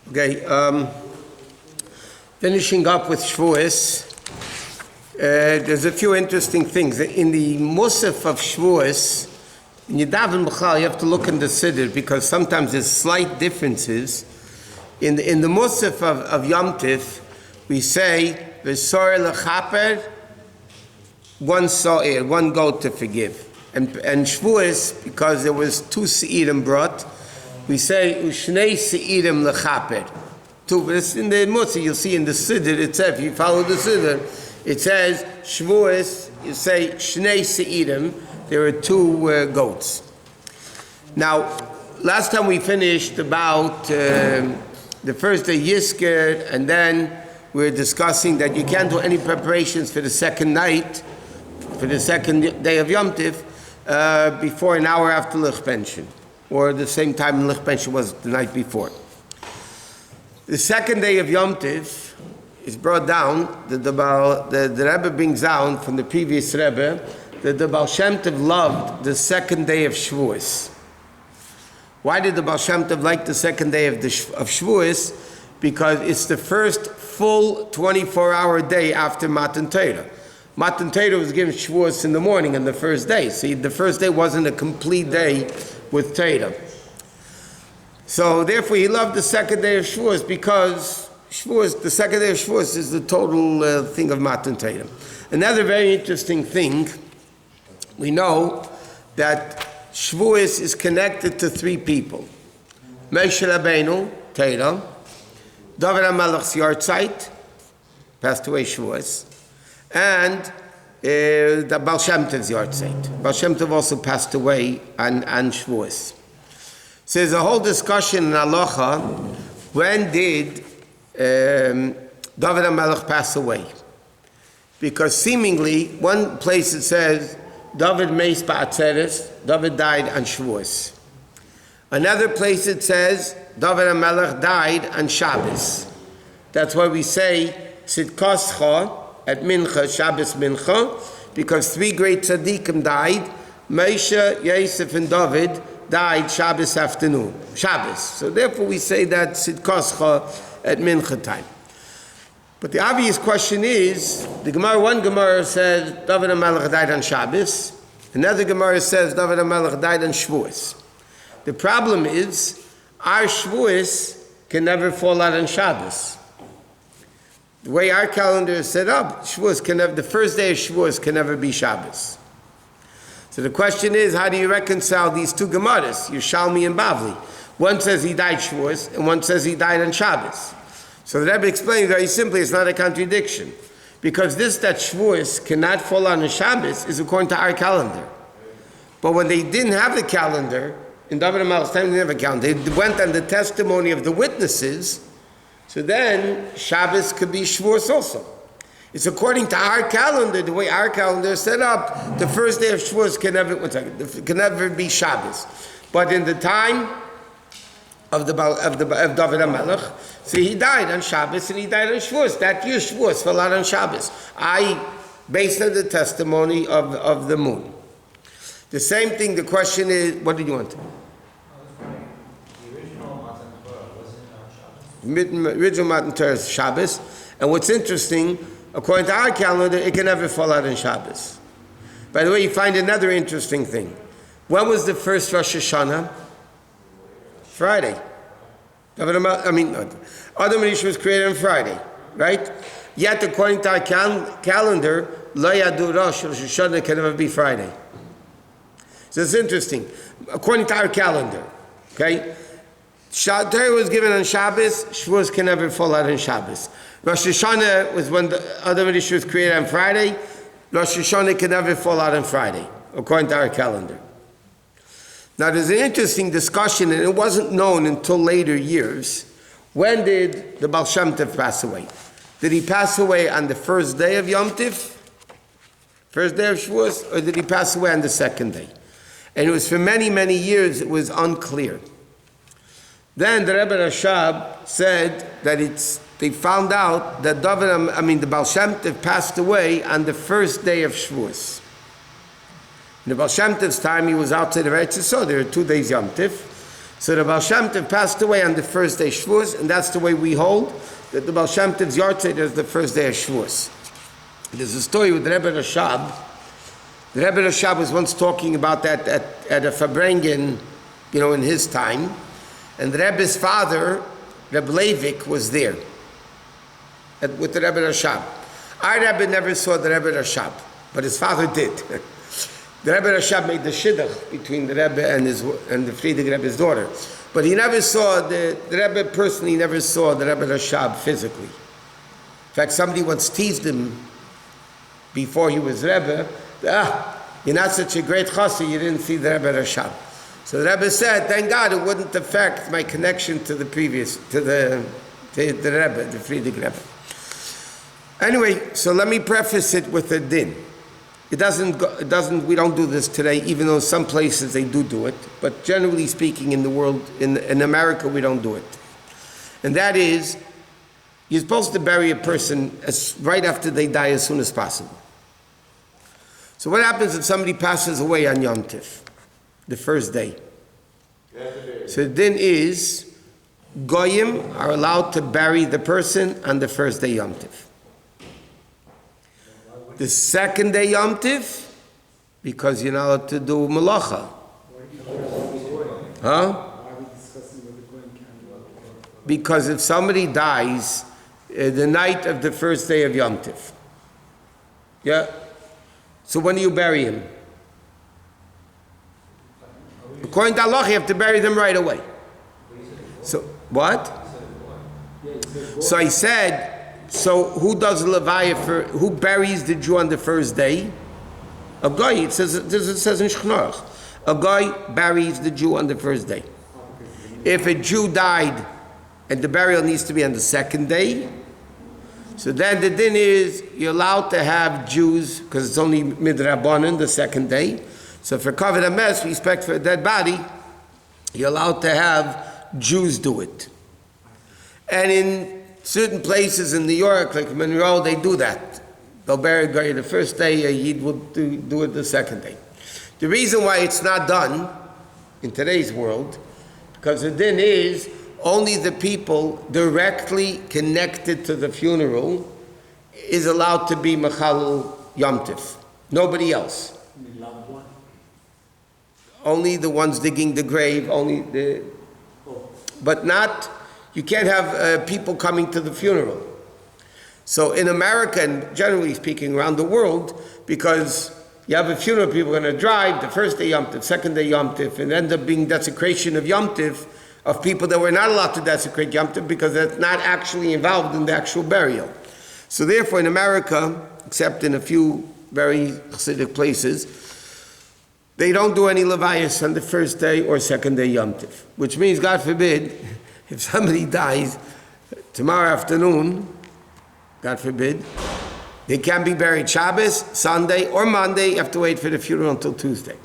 Okay, finishing up with Shavuos, there's a few interesting things. In the Musaf of Shavuos, in Yadav and B'chal, you have to look in the Siddur because sometimes there's slight differences. In the Musaf of Yom Tif, we say, V'sor l'chaper, one goat to forgive. And Shavuos, because there was 2 se'irim brought, we say Ushnei Se'irim Lechaper. It's in the Musaf, you'll see in the Siddur, it says, if you follow the Siddur, it says Shavuos, you say Shnei Se'irim, there are 2 goats. Now, last time we finished about the first day Yizker, and then we were discussing that you can't do any preparations for the second night, for the second day of Yom Tif, before an hour after Lich Pension, or the same time Lich Pension was the night before. The second day of Yom Tif is brought down, the Rebbe brings down from the previous Rebbe that the Baal Shem Tov loved the second day of Shavuos. Why did the Baal Shem Tov like the second day of Shavuos? Because it's the first full 24-hour day after Matan Torah. Matan Torah was given Shavuos in the morning on the first day. See, the first day wasn't a complete day with Torah. So therefore he loved the second day of Shavuos because Shavuos, the second day of Shavuos is the total thing of Matan Torah. Another very interesting thing, we know that Shavuos is connected to 3 people. Moshe Rabbeinu, Torah, David HaMelech's Yartzeit, passed away Shavuos, and the Baal Shem Tov's Yartzeit. Baal Shem Tov also passed away on Shavuos. So there's a whole discussion in halacha, when did David HaMelech pass away? Because seemingly, one place it says, David meis ba'atzeres, David died on Shavuos. Another place it says, David HaMelech died on Shabbos. That's why we say, Tzidkoscha, at Mincha, Shabbos Mincha, because 3 great tzaddikim died. Moshe, Yosef, and David died Shabbos afternoon, Shabbos. So therefore we say that Tzidkoscha at Mincha time. But the obvious question is, one Gemara says David HaMelech died on Shabbos. Another Gemara says David HaMelech died on Shavuos. The problem is, our Shavuos can never fall out on Shabbos. The way our calendar is set up, the first day of Shavuos can never be Shabbos. So the question is, how do you reconcile these 2 Gemaras, Yerushalmi and Bavli? One says he died Shavuos, and one says he died on Shabbos. So the Rebbe explains very simply, it's not a contradiction. Because that Shavuos cannot fall on Shabbos is according to our calendar. But when they didn't have the calendar, in David HaMelech's time they didn't have a calendar, they went on the testimony of the witnesses, so then Shabbos could be Shavuos also. It's according to our calendar, the way our calendar is set up, the first day of Shavuos can never be Shabbos. But in the time of David HaMelech, see, he died on Shabbos and he died on Shavuos. That year Shavuos fell out on Shabbos. Based on the testimony of the moon. The same thing, the question is, what did you want? Original Matan Torah is Shabbos, and what's interesting, according to our calendar, it can never fall out on Shabbos. By the way, you find another interesting thing. When was the first Rosh Hashanah? Friday. Adam and Ish was created on Friday, right? Yet, according to our calendar, Lo Yadu Rosh Hashanah can never be Friday. So it's interesting. According to our calendar, okay? Torah was given on Shabbos, Shavuos can never fall out on Shabbos. Rosh Hashanah was when the Adam and Ish was created on Friday. Rosh Hashanah can never fall out on Friday, according to our calendar. Now there's an interesting discussion, and it wasn't known until later years. When did the Baal Shem Tov pass away? Did he pass away on the first day of Yom Tif? First day of Shavuos? Or did he pass away on the second day? And it was for many, many years, it was unclear. Then the Rebbe Rashab said that they found out that the Baal Shem Tov passed away on the first day of Shavuos. In the Baal Shem Tov's time, he was outside of Eretz Yisrael. There were 2 days Yom Tif. So the Baal Shem Tov passed away on the first day Shavuos, and that's the way we hold, that the Baal Shem Tov's yahrzeit is the first day of Shavuos. There's a story with Rebbe Rashab. The Rebbe Rashab was once talking about that at a Fabrengen, in his time, and the Rebbe's father, Rebbe Leivik, was there with the Rebbe Rashab. Our Rebbe never saw the Rebbe Rashab, but his father did. The Rebbe Rashab made the shidduch between the Rebbe and the Friedrich Rebbe's daughter, but he never saw the Rebbe personally. Never saw the Rebbe Rashab physically. In fact, somebody once teased him before he was Rebbe. You're not such a great chassid, you didn't see the Rebbe Rashab. So the Rebbe said, thank God it wouldn't affect my connection to the Rebbe, the Friedrich Rebbe. Anyway, so let me preface it with a din. We don't do this today, even though some places they do it, but generally speaking in the world, in America, we don't do it. And that is, you're supposed to bury a person right after they die as soon as possible. So what happens if somebody passes away on Yom Tif, the first day? So the din is, Goyim are allowed to bury the person on the first day Yom Tif. The second day Yom Tif, because you're not allowed to do malacha. Because if somebody dies the night of the first day of Yom Tif, so when do you bury him? According to halacha, you have to bury them right away. So, what? So I said, so who does levaya who buries the Jew on the first day? A guy, it says in Shechnarach, a guy buries the Jew on the first day. If a Jew died and the burial needs to be on the second day, so then the din is, you're allowed to have Jews, because it's only Vaad Rabbonim the second day. So for covered a mess, respect for a dead body, you're allowed to have Jews do it. And in certain places in New York, like Monroe, they do that. They'll bury a guy the first day, a Yid will do it the second day. The reason why it's not done in today's world, because the din is, only the people directly connected to the funeral is allowed to be Mechalel Yom Tif. Nobody else. Only the ones digging the grave, but not, you can't have people coming to the funeral. So in America, and generally speaking around the world, because you have a funeral, people are going to drive, the first day Yom Tif, second day Yom Tif, and end up being desecration of Yom Tif, of people that were not allowed to desecrate Yom Tov because that's not actually involved in the actual burial. So therefore in America, except in a few very Hasidic places, they don't do any levayas on the first day or second day Yom Tov. Which means, God forbid, if somebody dies tomorrow afternoon, God forbid, they can't be buried Shabbos, Sunday, or Monday. You have to wait for the funeral until Tuesday,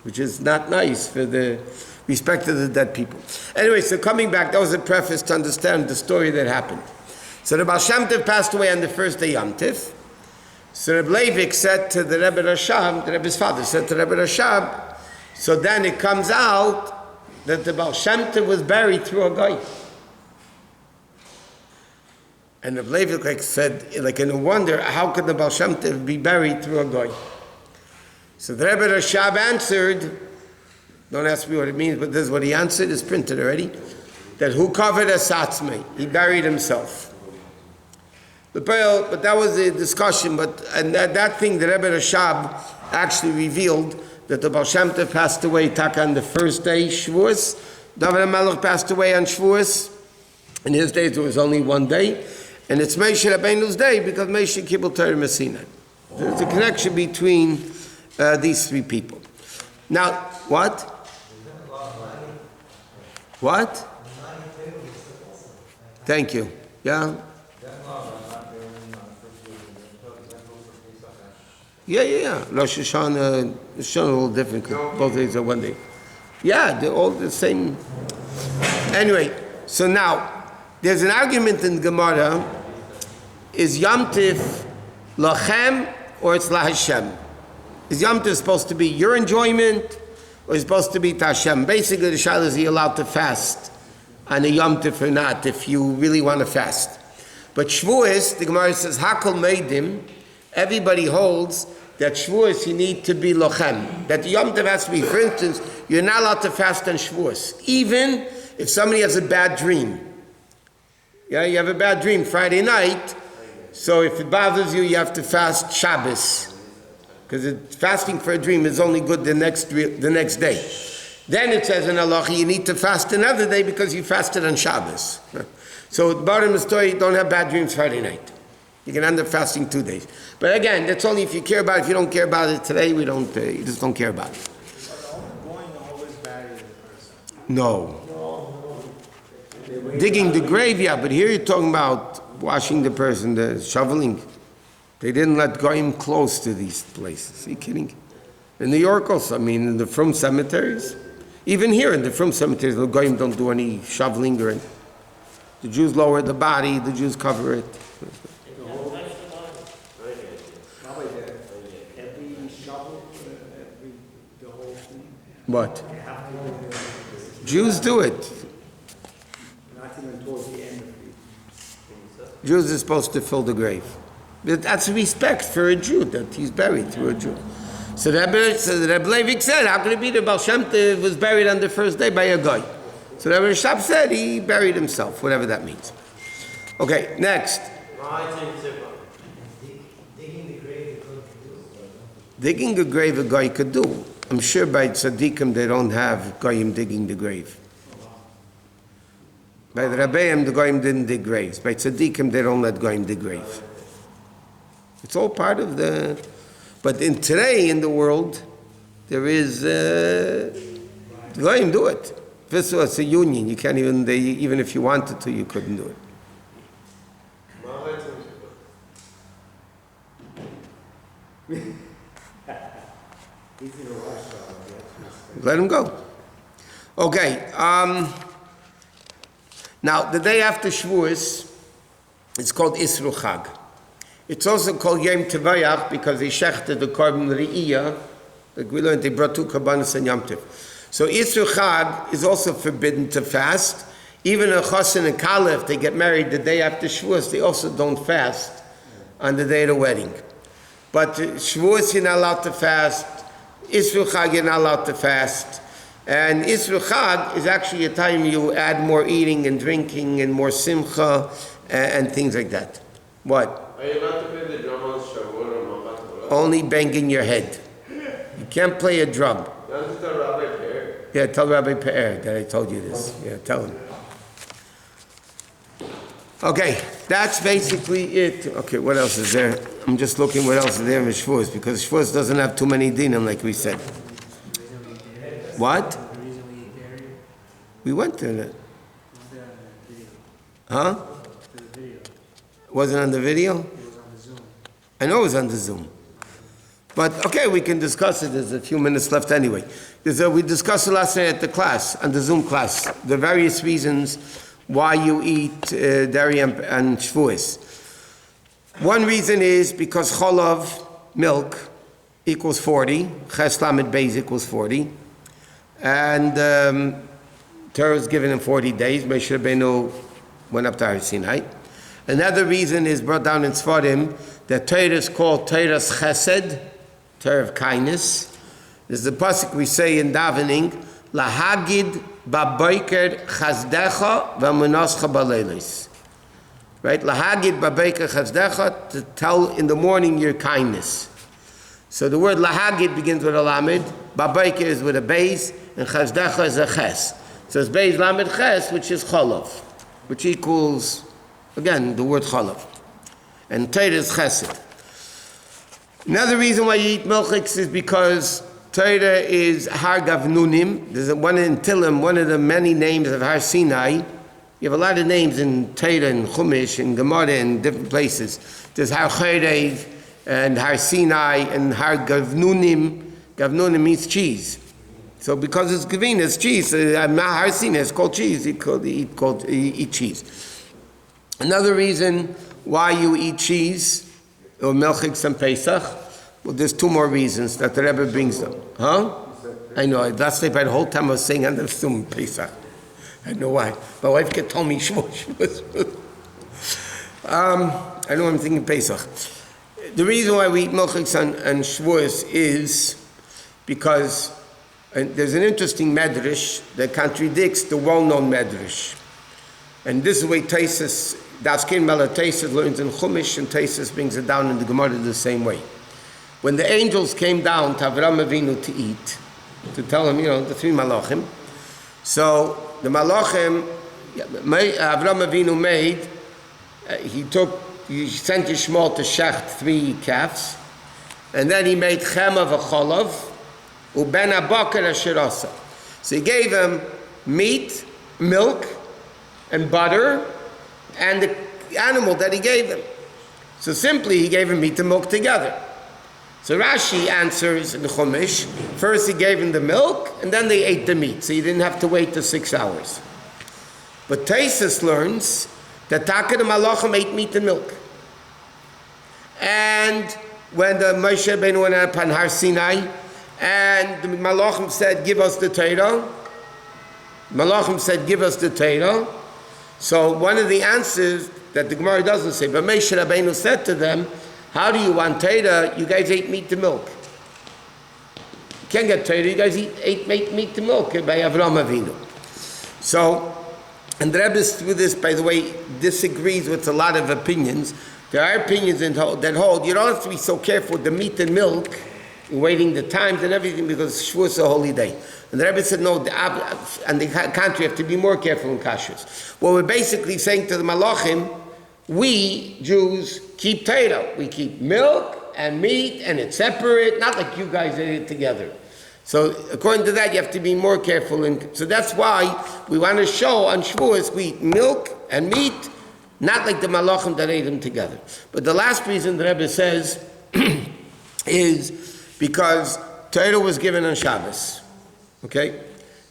which is not nice for the respect to the dead people. Anyway, so coming back, that was a preface to understand the story that happened. So the Baal Shem Tov passed away on the first day Yom Tif. So Rebbe Leivik said to the Rebbe Rashab, the Rebbe's father said to Rebbe Rashab, so then it comes out that the Baal Shem Tov was buried through a guy. And Rebbe Leivik said, in a wonder, how could the Baal Shem Tov be buried through a guy? So the Rebbe Rashab answered, don't ask me what it means, but this is what he answered, it's printed already, that who covered Asatzme, he buried himself. But that was a discussion, and that thing, the Rebbe Rashab actually revealed that the Baal Shem Tov passed away on the first day, Shavuos. David HaMelech passed away on Shavuos. In his days, there was only one day. And it's Moshe Rabbeinu's day because Moshe Kibbutz Torah Messina. There's a connection between these three people. Now, what? What? Thank you. Yeah? Yeah. Rosh Hashanah, it's a little different because both days are one day. Yeah, they're all the same. Anyway, so now, there's an argument in Gemara, is Yom Tif lachem or it's la Hashem? Is Yom Tif supposed to be your enjoyment or he's supposed to be to Hashem. Basically, the shayla is he allowed to fast on a Yom Tov or not, if you really want to fast. But Shavuos, the Gemara says, Hakol Meidim, everybody holds that Shavuos you need to be lochem. That the Yom Tov has to be, for instance, you're not allowed to fast on Shavuos. Even if somebody has a bad dream. Yeah, you have a bad dream Friday night, so if it bothers you, you have to fast Shabbos. Because fasting for a dream is only good the next day. Then it says in halacha, you need to fast another day because you fasted on Shabbos. So bottom of the story, don't have bad dreams Friday night. You can end up fasting 2 days. But again, that's only if you care about it. If you don't care about it today, you just don't care about it. No. Digging the grave, yeah, but here you're talking about washing the person, the shoveling. They didn't let Goyim close to these places. Are you kidding? In New York also, I mean, in the Frum cemeteries. Even here in the Frum cemeteries, the Goyim don't do any shoveling or anything. The Jews lower the body, the Jews cover it. What? Jews do it. Not even towards the end of the Jews are supposed to fill the grave. But that's respect for a Jew, that he's buried through a Jew. So the Rebbe Leivik said, how could it be that Baal Shem Tov was buried on the first day by a guy? So the Rebbe Shab said he buried himself, whatever that means. Okay, next. Digging a grave a guy could do. I'm sure by tzaddikim they don't have goyim digging the grave. By the Rabbeim, the goyim didn't dig graves. By tzaddikim, they don't let goyim dig graves. It's all part of the... But today in the world, there is... goyim do it. First of all, it's a union. You can't even if you wanted to, you couldn't do it. Let him go. Okay. Now, the day after Shavuos, it's called Isru Chag. It's also called Yom Tevayach because they shechted the korban re'iyah. Like we learned, they brought 2 korbanos and Yom Tov. So Isru Chag is also forbidden to fast. Even a chosin and kala, if they get married the day after Shavuos, they also don't fast on the day of the wedding. But Shavuos, you're not allowed to fast. Isru Chag, you're not allowed to fast. And Isru Chag is actually a time you add more eating and drinking and more simcha and things like that. What? Are you allowed to play the drum on Shavuot or Mahat? Only banging your head. You can't play a drum. Don't tell Rabbi Pe'er. Yeah, tell Rabbi Pe'er that I told you this. Yeah, tell him. Okay, that's basically it. Okay, what else is there? I'm just looking what else is there in Shavuos because Shavuos doesn't have too many dinim like we said. What? We went to that. Huh? Was it on the video? It was on the Zoom. I know it was on the Zoom. But okay, we can discuss it. There's a few minutes left anyway. We discussed it last night at the class, on the Zoom class, the various reasons why you eat dairy and Shavuos. One reason is because cholav, milk, equals 40. Ches lamed beis equals 40. And Torah was given in 40 days. Moshe Rabbeinu went up to Har Sinai. Another reason is brought down in Sfarim that Torah is called Torah's Chesed, Torah of kindness. There's the pasuk we say in davening, Lahagid baboiker chazdecha v'munascha baleilis. Right? Lahagid baboiker chazdecha, to tell in the morning your kindness. So the word lahagid begins with a lamed, baboiker is with a beis, and chazdecha is a ches. So it's beis lamed ches, which is cholav, which equals, again, the word cholav. And Torah is chesed. Another reason why you eat milchiks is because Torah is Har Gavnunim. There's one in Tilim, one of the many names of Har Sinai. You have a lot of names in Torah and Chumash and Gemara and different places. There's Har Chorev and Har Sinai and Har Gavnunim. Gavnunim means cheese. So because it's Gavina, it's cheese. Har Sinai is called cheese. Eat cheese. Another reason why you eat cheese or milchiks and Pesach, well, there's 2 more reasons that the Rebbe brings them. Huh? You said I know. Last night, by the whole time I was saying, I'm assuming Pesach. I don't know why. My wife told me Shavuot. I know I'm thinking Pesach. The reason why we eat milchiks and Shavuos is because there's an interesting medrash that contradicts the well-known medrash. And this is the way Taisus, Daskin Mela Taisus learns in Chumash, and Taisus brings it down in the Gemara the same way. When the angels came down to Avram Avinu to eat, to tell him, the three malachim, so the malachim, Avram Avinu made, he sent Yishmael to shecht 3 calves, and then he made chema v'cholav, uben abakar ashirasa. So he gave him meat, milk, and butter, and the animal that he gave him. So simply he gave him meat and milk together. So Rashi answers in the Chumash, first he gave him the milk, and then they ate the meat, so he didn't have to wait the 6 hours. But Taisus learns that Taka the Malachim ate meat and milk. And when the Moshe Rabbeinu went up on Har Sinai, and the Malachim said, give us the Torah, so one of the answers that the Gemara doesn't say, but Moshe Rabbeinu said to them, how do you want Torah? You guys ate meat and milk. You can't get Torah, you guys ate meat and milk by Avram Avinu. So, and the Rebbe through this, by the way, disagrees with a lot of opinions. There are opinions that hold, you don't have to be so careful with the meat and milk, waiting the times and everything, because Shavuot is a holy day. And the Rebbe said, no, on the contrary, you have to be more careful in kashrus. Well, we're basically saying to the Malachim, we Jews keep Torah. We keep milk and meat, and it's separate, not like you guys ate it together. So according to that, you have to be more careful. So that's why we want to show on Shavuos we eat milk and meat, not like the Malachim that ate them together. But the last reason the Rebbe says is because Torah was given on Shabbos. Okay?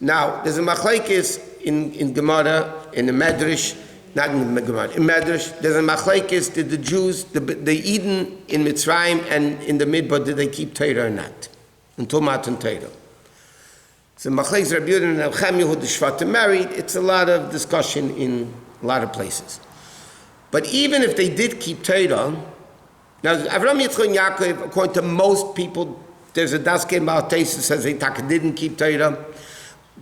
Now, there's a machlekes in Gemara, in the Medrash, not in the Gemara, in Medrash, there's a machlekes, did the Jews, the Eden in Mitzrayim and in the Midbar, did they keep Torah or not? Until Matan Torah. So machlekes Rabbi Yehuda and Nechemiah, who the Shvatim married, it's a lot of discussion in a lot of places. But even if they did keep Torah, now Avram, Yitzchak, and Yaakov, according to most people, there's a Daskei Malteis that says they didn't keep Torah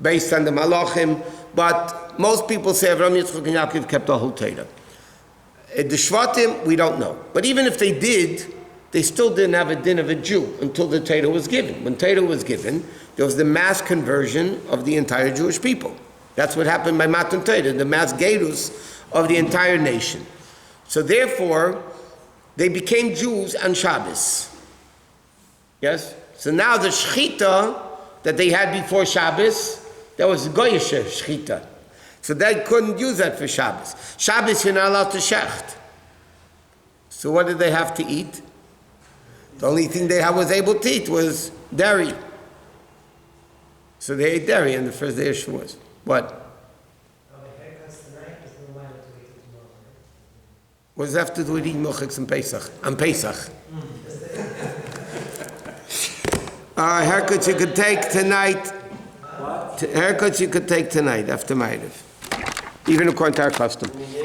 based on the Malachim, but most people say Avram, Yitzchak, and Yaakov kept the whole Torah. The Shvatim, we don't know. But even if they did, they still didn't have a din of a Jew until the Torah was given. When Torah was given, there was the mass conversion of the entire Jewish people. That's what happened by Matan Torah, the mass gerus of the entire nation. So therefore, they became Jews on Shabbos. Yes? So now the shechita that they had before Shabbos, that was goyish shechita. So they couldn't use that for Shabbos. Shabbos, you're not allowed to shecht. So what did they have to eat? The only thing they was able to eat was dairy. So they ate dairy on the first day of Shavuot. What? What does that have to do with eating milchiks and Pesach? On Pesach. Haircuts you could take tonight. What? Haircuts you could take tonight after Ma'ariv. Even according to our custom.